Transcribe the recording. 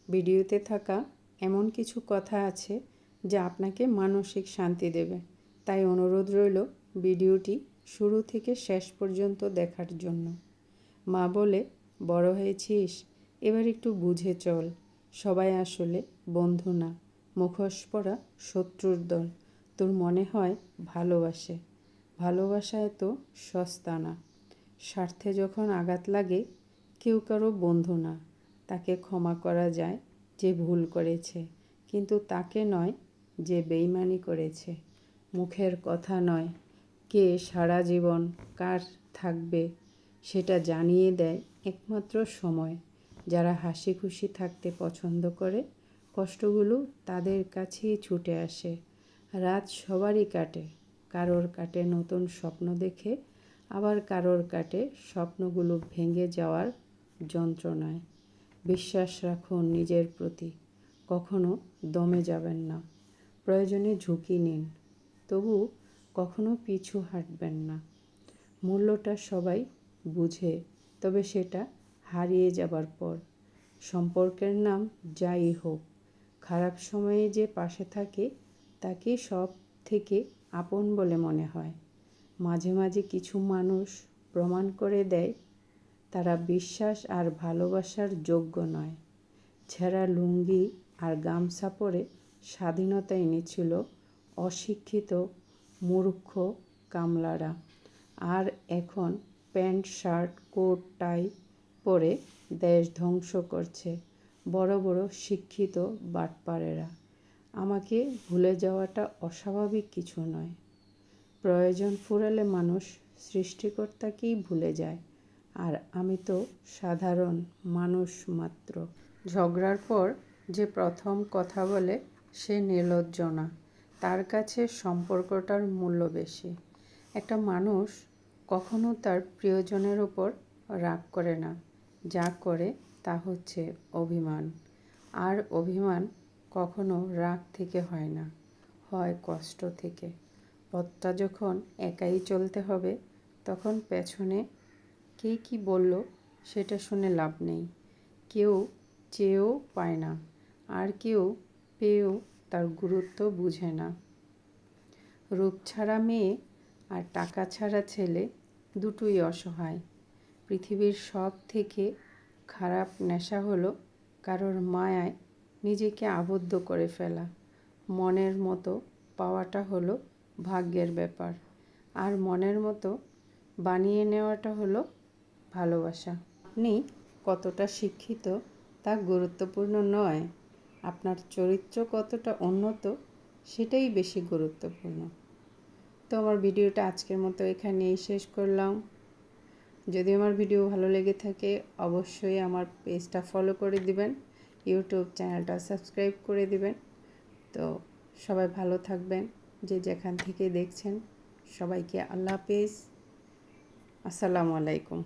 ভিডিওতে থাকা এমন কিছু কথা আছে যা আপনাকে মানসিক শান্তি দেবে। তাই অনুরোধ রইল ভিডিওটি শুরু থেকে শেষ পর্যন্ত দেখার জন্য। মা বলে, বড় হয়েছিস, এবার একটু বুঝে চল। সবাই আসলে বন্ধু না, মুখোশ পরা শত্রুর দল। তোর মনে হয় ভালোবাসে, ভালোবাসা এত সস্তা না। স্বার্থে যখন আঘাত লাগে, কেউ কারো বন্ধু না। তাকে ক্ষমা করা যায় যে ভুল করেছে, কিন্তু তাকে নয় যে বেইমানি করেছে। মুখের কথা নয়, কে সারা জীবন কার থাকবে সেটা জানিয়ে দেয় একমাত্র সময়। যারা হাসি খুশি থাকতে পছন্দ করে, কষ্টগুলো তাদের কাছেই ছুটে আসে। রাত সবারই কাটে, কারোর কাটে নতুন স্বপ্ন দেখে, আবার কারোর কাটে স্বপ্নগুলো ভেঙে যাওয়ার যন্ত্রণায়। বিশ্বাস রাখুন নিজের প্রতি, কখনো দমে যাবেন না। প্রয়োজনে ঝুঁকি নিন, তবু কখনো পিছু হাঁটবেন না। মূল্যটা সবাই বুঝে, তবে সেটা হারিয়ে যাবার পর। সম্পর্কের নাম যাই হোক, খারাপ সময়ে যে পাশে থাকে তাকে সব থেকে আপন বলে মনে হয়। মাঝে মাঝে কিছু মানুষ প্রমাণ করে দেয় তারা বিশ্বাস আর ভালোবাসার যোগ্য নয়। ছেঁড়া লুঙ্গি আর গামছা পরে স্বাধীনতা এনেছিল অশিক্ষিত মূর্খ কামলারা, আর এখন প্যান্ট শার্ট কোট টাই পরে দেশ ধ্বংস করছে বড় বড় শিক্ষিত বাটপারেরা। আমাকে ভুলে যাওয়াটা অস্বাভাবিক কিছু নয়। প্রয়োজন ফুরালে মানুষ সৃষ্টিকর্তাকেই ভুলে যায়, আর আমি তো সাধারণ মানুষ মাত্র। ঝগড়ার পর যে প্রথম কথা বলে সে নির্লজ্জ না, তার কাছে সম্পর্কটার মূল্য বেশি। একটা মানুষ কখনো তার প্রিয়জনের ওপর রাগ করে না, যা করে তা হচ্ছে অভিমান। আর অভিমান কখনো রাগ থেকে হয় না, হয় কষ্ট থেকে। পথটা যখন একাই চলতে হবে, তখন পেছনে কে কী বলল সেটা শুনে লাভ নেই। কেউ চেয়েও পায় না, আর কেউ পেয়েও তার গুরুত্ব বুঝে না। রূপ ছাড়া মেয়ে আর টাকা ছাড়া ছেলে দুটোই অসহায়। পৃথিবীর সব থেকে খারাপ নেশা হলো কারোর মায়ায় নিজেকে আবদ্ধ করে ফেলা। মনের মতো পাওয়াটা হলো ভাগ্যের ব্যাপার, আর মনের মতো বানিয়ে নেওয়াটা হলো ভালোবাসা। আপনি কতটা শিক্ষিত তা গুরুত্বপূর্ণ নয়, আপনার চরিত্র কতটা উন্নত সেটাই বেশি গুরুত্বপূর্ণ। তো আমার ভিডিওটা আজকের মতো এখানেই শেষ করলাম। যদি আমার ভিডিও ভালো লেগে থাকে, অবশ্যই আমার পেজটা ফলো করে দিবেন, ইউটিউব চ্যানেলটা সাবস্ক্রাইব করে দিবেন। তো সবাই ভালো থাকবেন, যে যেখান থেকে দেখছেন। সবাইকে আল্লাহ হাফেজ, আসসালামু আলাইকুম।